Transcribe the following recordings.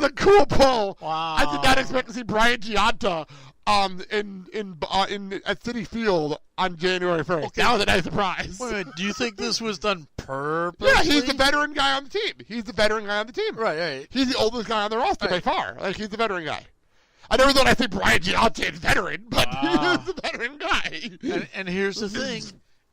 with a cool pull. Wow. I did not expect to see Brian Giunta at Citi Field on January 1st. Okay. That was a nice surprise. Wait a minute, do you think this was done purposely? Yeah, he's the veteran guy on the team. Right. He's the oldest guy on the roster by far. Like, he's the veteran guy. I never thought I'd say Brian Giunta is veteran, but he's the veteran guy. And here's the thing.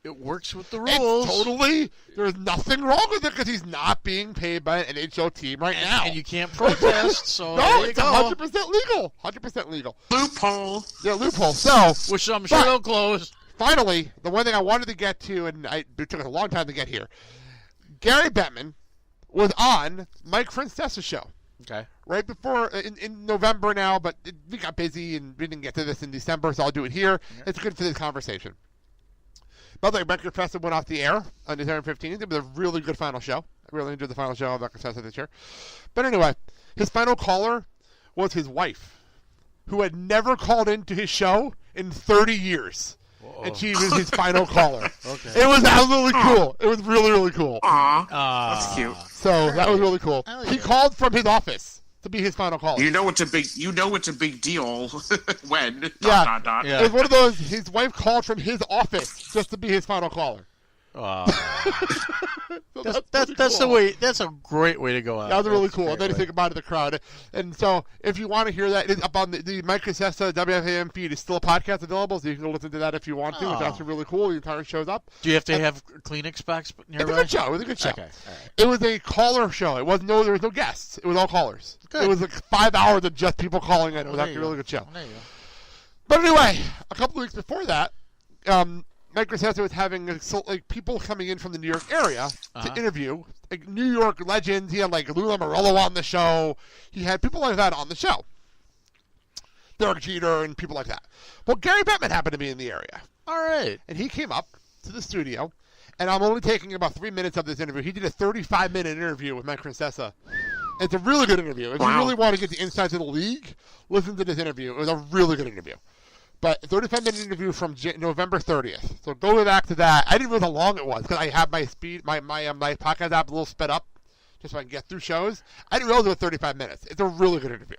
It works with the rules. Totally. There's nothing wrong with it because he's not being paid by an NHL team right now. And you can't protest, so no, there you it's go. 100% legal. 100% legal. Loophole. Yeah, loophole. So, which I'm sure they'll close. Finally, the one thing I wanted to get to, and it took us a long time to get here, Gary Bettman was on Mike Francesa's show. Okay. Right before, in November now, but we got busy and we didn't get to this in December, so I'll do it here. Okay. It's good for this conversation. By the way, Mike Francesa went off the air on December 15th. It was a really good final show. I really enjoyed the final show of Mike Francesa this year. But anyway, his final caller was his wife, who had never called into his show in 30 years. Whoa. And she was his final caller. Okay. It was absolutely cool. It was really, really cool. That's cute. So that was really cool. He called from his office to be his final caller. You know it's a big deal when Yeah. It was one of those. His wife called from his office just to be his final caller. So that's the way. That's a great way to go out. That was really cool. And then you think about it, the crowd. And so, if you want to hear that, it's up on the Mike Francesa WFAN feed. Is still a podcast available, so you can go listen to that if you want to. It's actually really cool. The entire show's up. Do you have to have Kleenex box nearby? It's a good show. It was a good show. Okay. All right. It was a caller show. There was no guests. It was all callers. Good. It was like 5 hours of just people calling in. It was actually a really good show. There you go. But anyway, a couple of weeks before that, Mike Francesa was having people coming in from the New York area to interview New York legends. He had Lou Lamoriello on the show. He had people like that on the show. Derek Jeter and people like that. Well, Gary Bettman happened to be in the area. All right. And he came up to the studio, and I'm only taking about 3 minutes of this interview. He did a 35-minute interview with Mike Francesa. It's a really good interview. If you really want to get the insights of the league, listen to this interview. It was a really good interview. But 35-minute interview from November 30th. So go back to that. I didn't realize how long it was because I have my podcast app a little sped up just so I can get through shows. I didn't realize it was 35 minutes. It's a really good interview.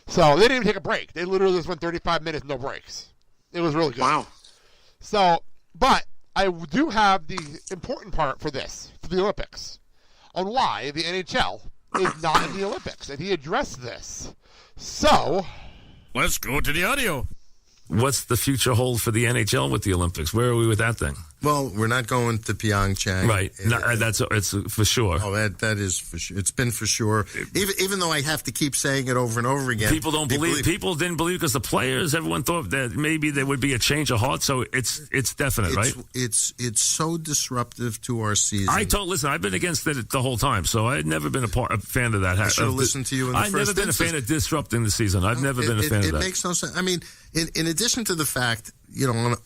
So they didn't even take a break. They literally just went 35 minutes, no breaks. It was really good. Wow. So, but I do have the important part for this, for the Olympics, on why the NHL is not in the Olympics. And he addressed this. So let's go to the audio. What's the future hold for the NHL with the Olympics? Where are we with that thing? Well, we're not going to Pyeongchang. Right. It's for sure. Oh, that is for sure. It's been for sure. Even though I have to keep saying it over and over again. People don't believe. People didn't believe because the players, everyone thought that maybe there would be a change of heart. So it's definite, right? It's so disruptive to our season. Listen, I've been against it the whole time, so I've never been a fan of that. I should have listened to you in the first I've never been a fan of disrupting the season. I've never been a fan of that. It makes no sense. I mean, in addition to the fact,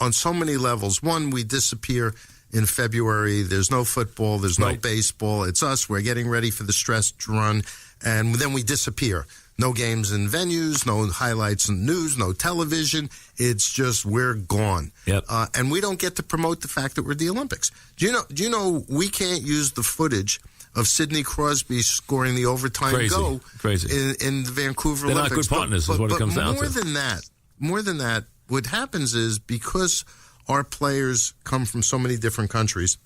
on so many levels, one, we disappear in February. There's no football. There's no baseball. It's us. We're getting ready for the stretch run, and then we disappear. No games in venues, no highlights in news, no television. It's just we're gone. Yep. And we don't get to promote the fact that we're the Olympics. Do you know we can't use the footage of Sidney Crosby scoring the overtime goal in the Vancouver They're Olympics? They're not good partners is what it comes down to. More than that, what happens is because our players come from so many different countries,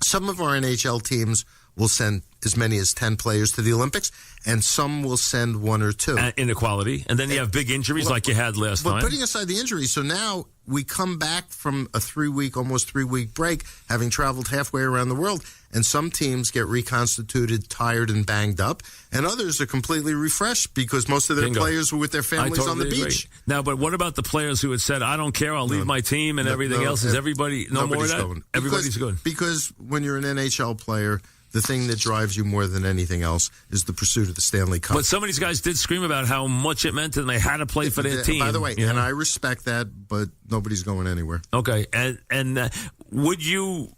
some of our NHL teams will send as many as 10 players to the Olympics, and some will send 1 or 2. Inequality. And then you have big injuries like you had last time. But putting aside the injuries, so now we come back from a almost 3-week break, having traveled halfway around the world, and some teams get reconstituted, tired, and banged up, and others are completely refreshed because most of their players were with their families on the beach. Now, but what about the players who had said, I don't care, I'll leave my team and everything else? Is everybody, no more of that? Going. Everybody's good. Because when you're an NHL player, the thing that drives you more than anything else is the pursuit of the Stanley Cup. But some of these guys did scream about how much it meant to them. They had to play for their team. By the way, and I respect that, but nobody's going anywhere. Okay. And would you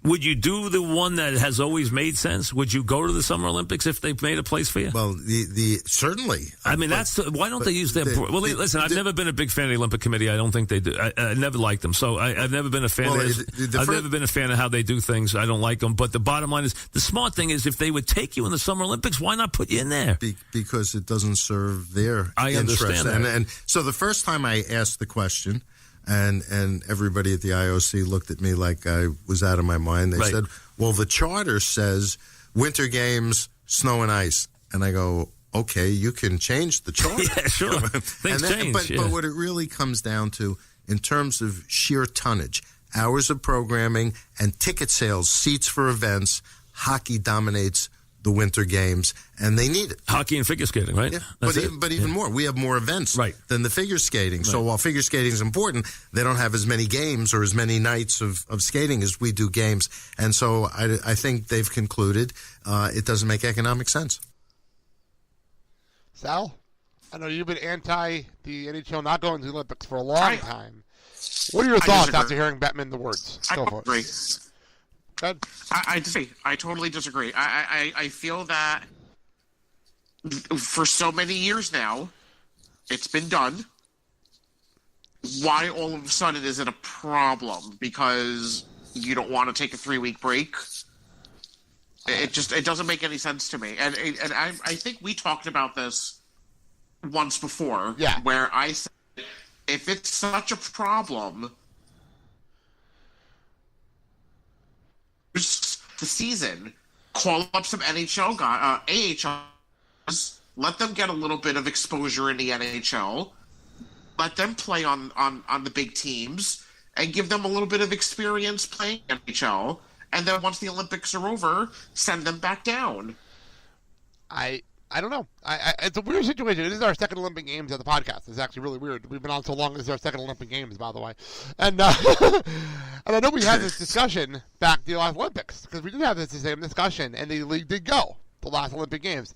would you do the one that has always made sense? Would you go to the Summer Olympics if they've made a place for you? Well, the certainly. I mean, why don't they use their? Listen, I've never been a big fan of the Olympic Committee. I don't think they do. I never liked them, so I've never been a fan. I've never been a fan of how they do things. I don't like them. But the bottom line is, the smart thing is, if they would take you in the Summer Olympics, why not put you in there? Because it doesn't serve their I interest. understand that. And so the first time I asked the question, and everybody at the IOC looked at me like I was out of my mind. They said, well, the charter says Winter Games, snow and ice. And I go, okay, you can change the charter. Yeah, sure. Things change. But what it really comes down to, in terms of sheer tonnage, hours of programming and ticket sales, seats for events, hockey dominates the Winter Games, and they need it. Hockey and figure skating, right? Yeah, but even more. We have more events than the figure skating. Right. So while figure skating is important, they don't have as many games or as many nights of skating as we do games. And so I think they've concluded it doesn't make economic sense. Sal, I know you've been anti the NHL not going to the Olympics for a long time. What are your thoughts after hearing Bettman the words? Go for it. I disagree. I totally disagree. I feel that for so many years now, it's been done. Why all of a sudden is it a problem? Because you don't want to take a 3-week break? It doesn't make any sense to me. And I think we talked about this once before. Yeah. Where I said, if it's such a problem, the season, call up some NHL guys, AHL, let them get a little bit of exposure in the NHL, let them play on the big teams, and give them a little bit of experience playing NHL, and then once the Olympics are over, send them back down. I don't know. It's a weird situation. It is our second Olympic Games at the podcast. It's actually really weird. We've been on so long. This is our second Olympic Games, by the way. And and I know we had this discussion back to the last Olympics, because we did have this same discussion, and the league did go the last Olympic Games.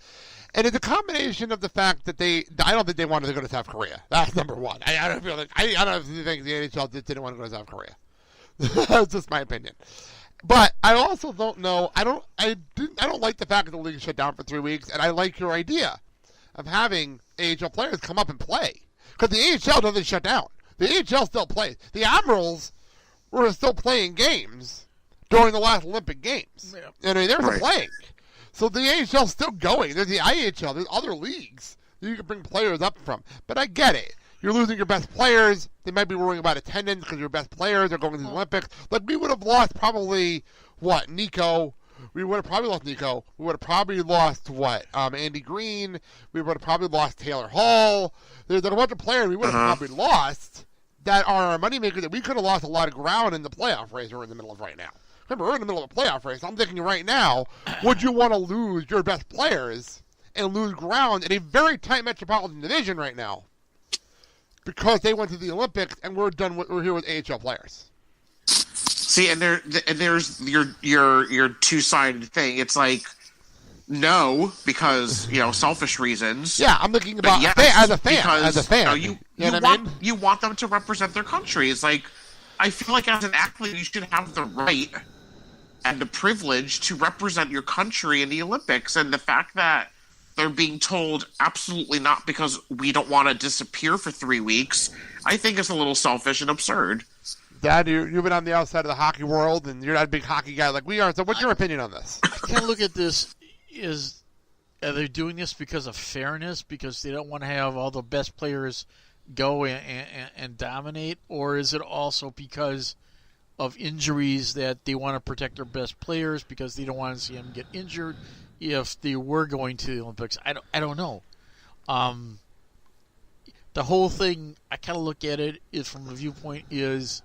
And it's a combination of the fact that I don't think they wanted to go to South Korea. That's number one. I don't feel like I don't think the NHL didn't want to go to South Korea. That's just my opinion. But I also don't know. I don't like the fact that the league shut down for 3 weeks, and I like your idea of having AHL players come up and play, because the AHL doesn't shut down. The AHL still plays. The Admirals were still playing games during the last Olympic Games. Yeah. I mean, they were still playing. So the AHL's still going. There's the IHL. There's other leagues that you can bring players up from. But I get it. You're losing your best players. They might be worrying about attendance because your best players are going to the Olympics. Like, we would have lost probably, Nico. We would have probably lost Nico. We would have probably lost, Andy Green. We would have probably lost Taylor Hall. There's a bunch of players we would have probably lost that are our moneymakers that we could have lost a lot of ground in the playoff race we're in the middle of right now. Remember, we're in the middle of a playoff race. I'm thinking right now, would you want to lose your best players and lose ground in a very tight metropolitan division right now? Because they went to the Olympics and we're here with AHL players. See, and there's your two-sided thing. It's like, no, because selfish reasons. Yeah, I'm thinking about as a fan. You want them to represent their country. It's like, I feel like as an athlete, you should have the right and the privilege to represent your country in the Olympics. And the fact that they're being told absolutely not because we don't want to disappear for 3 weeks, I think is a little selfish and absurd. Dad, you've been on the outside of the hockey world, and you're not a big hockey guy like we are. So what's your opinion on this? I kind of look at this are they doing this because of fairness, because they don't want to have all the best players go and dominate, or is it also because of injuries that they want to protect their best players because they don't want to see them get injured if they were going to the Olympics? I don't know. The whole thing, I kind of look at it is from the viewpoint is,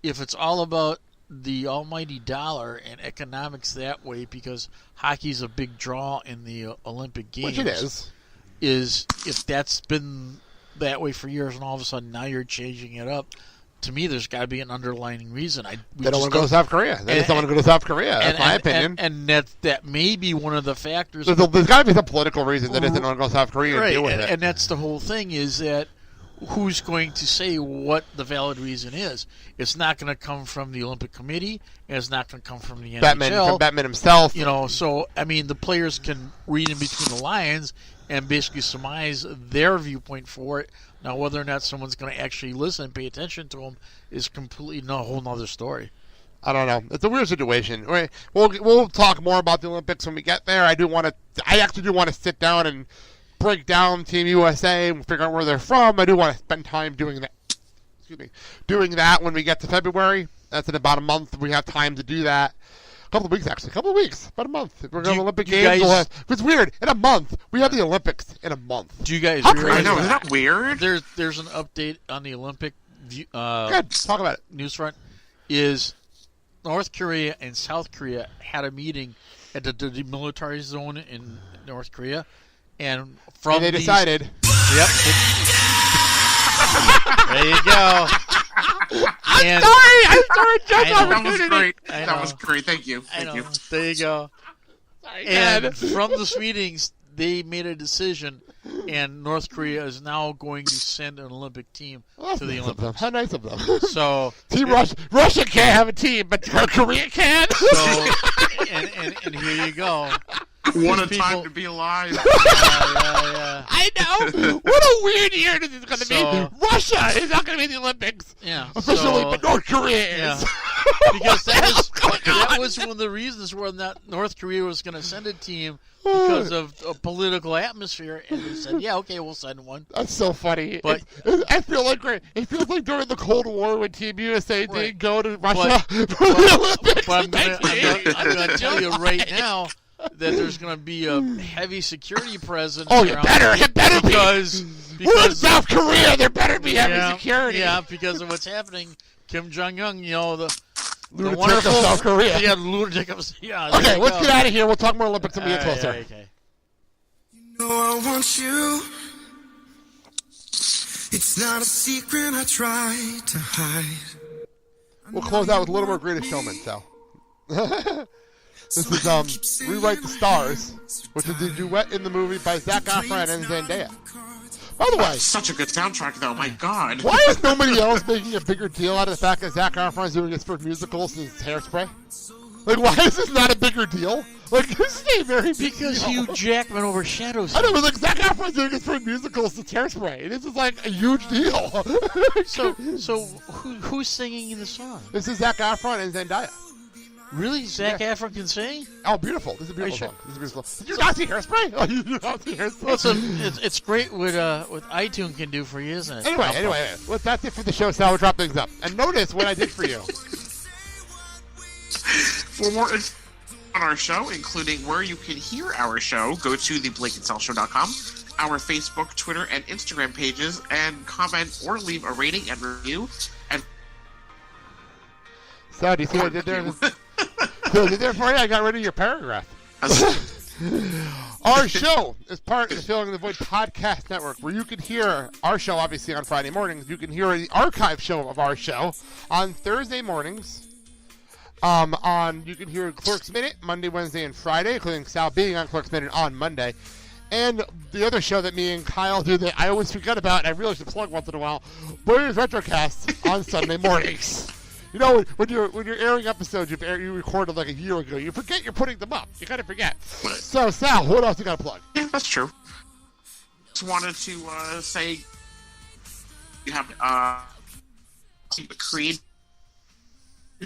if it's all about the almighty dollar and economics that way, because hockey's a big draw in the Olympic Games, which it is if that's been that way for years and all of a sudden now you're changing it up, to me there's got to be an underlying reason. They don't want to go to South Korea. They just don't want to go to South Korea. That's my opinion. And that may be one of the factors. There's got to be some political reason that they don't want to go to South Korea and deal with it. And that's the whole thing, is that who's going to say what the valid reason is? It's not going to come from the Olympic Committee, and it's not going to come from the NHL. From Bettman himself. So, I mean, the players can read in between the lines and basically surmise their viewpoint for it. Now, whether or not someone's going to actually listen and pay attention to them is completely a whole nother story. I don't know. It's a weird situation. We'll talk more about the Olympics when we get there. I actually do want to sit down and break down Team USA and figure out where they're from. I do want to spend time doing that. Doing that when we get to February. That's in about a month. We have time to do that. A couple of weeks, actually. About a month. We're going to Olympic Games. It's weird. In a month. We have the Olympics in a month. Do you guys realize I know. Isn't that weird? There's an update on the Olympic Good. Talk about it. News front. Is North Korea and South Korea had a meeting at the demilitarized zone in North Korea. And they decided. Yep. There you go. I'm sorry, Jeff. That was great. Thank you. There you go. Sorry, and from those meetings, they made a decision, and North Korea is now going to send an Olympic team to the Olympics. How nice of them. So Team Russia can't have a team, but Korea can. So, and here you go. What a time to be alive. Yeah. I know. What a weird year this is going to be. Russia is not going to be in the Olympics. Yeah. Officially, but North Korea is. Yeah. Because that was one of the reasons where North Korea was going to send a team because of a political atmosphere, and they said, yeah, okay, we'll send one. That's so funny. But I feel like it feels like during the Cold War when Team USA didn't go to Russia for the Olympics. But I'm going to tell you right now that there's going to be a heavy security presence. Oh, it better be. Because we're in South Korea. There better be heavy security. Yeah, because of what's happening. Kim Jong-un, the lunatic of South Korea. Yeah, lunatic of... Yeah, okay, let's get out of here. We'll talk more Olympics when we get closer. Okay. You know I want you. It's not a secret I try to hide. We'll close out with a little more Greatest Showman, Sal. This is Rewrite the Stars, which is a duet in the movie by Zac Efron and Zendaya. By the way, such a good soundtrack, though. My God, why is nobody else making a bigger deal out of the fact that Zac Efron is doing his first musical since Hairspray? Like, why is this not a bigger deal? Like, this is a very big because deal. Hugh Jackman overshadows him. I know, but like Zac Efron's doing his first musical since Hairspray. This is like a huge deal. So who's singing in the song? This is Zac Efron and Zendaya. Really? Zac Efron can sing? Oh, beautiful. This is a beautiful song. This is beautiful. Did you not see Hairspray? Oh, you did not see Hairspray? Well, it's great what iTunes can do for you, isn't it? Anyway. Well, that's it for the show, Sal. We'll drop things up. And notice what I did for you. For more info on our show, including where you can hear our show, go to theblakeandsalshow.com, our Facebook, Twitter, and Instagram pages, and comment or leave a rating and review. And So, do you see what I did there? So, I did there for you? I got rid of your paragraph. Our show is part of the Filling the Void podcast network, where you can hear our show, obviously, on Friday mornings. You can hear the archive show of our show on Thursday mornings. You can hear Clerk's Minute Monday, Wednesday, and Friday, including Sal being on Clerk's Minute on Monday. And the other show that me and Kyle do that I always forget about, and I really should plug once in a while, Boyer's Retrocast on Sunday mornings. You know, when you're airing episodes you recorded like a year ago, you forget you're putting them up. You kind of forget. So, Sal, what else you got to plug? Yeah, that's true. Just wanted to say you have Creed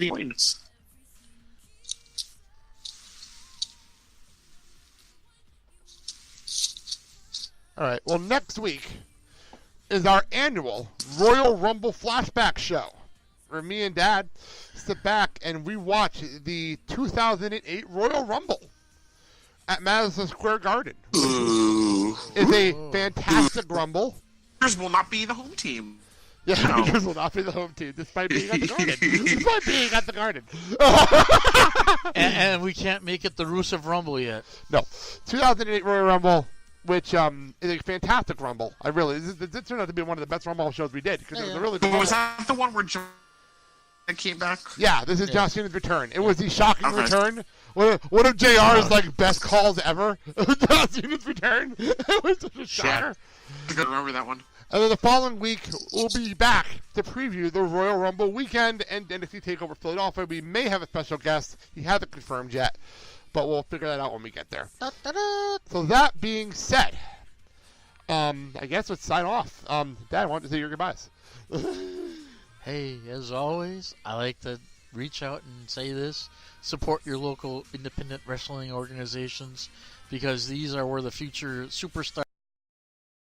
points. All right. Well, next week is our annual Royal Rumble flashback show, where me and Dad sit back and we watch the 2008 Royal Rumble at Madison Square Garden. It's a fantastic Rumble. Rangers will not be the home team. Yeah, Rangers will not be the home team, despite being at the Garden. and we can't make it the Rusev Rumble yet. No. 2008 Royal Rumble, which is a fantastic Rumble. This turned out to be one of the best Rumble shows we did. Because it was a really was that the one where John came back? Yeah, this is John Cena's return. It was the shocking return. One of JR's best calls ever. John Cena's return. It was such a shocker. I don't remember that one. And then the following week, we'll be back to preview the Royal Rumble weekend and NXT TakeOver Philadelphia. We may have a special guest. He hasn't confirmed yet, but we'll figure that out when we get there. So that being said, I guess let's sign off. Dad, I want to say your goodbyes. Hey, as always, I like to reach out and say this. Support your local independent wrestling organizations because these are where the future superstars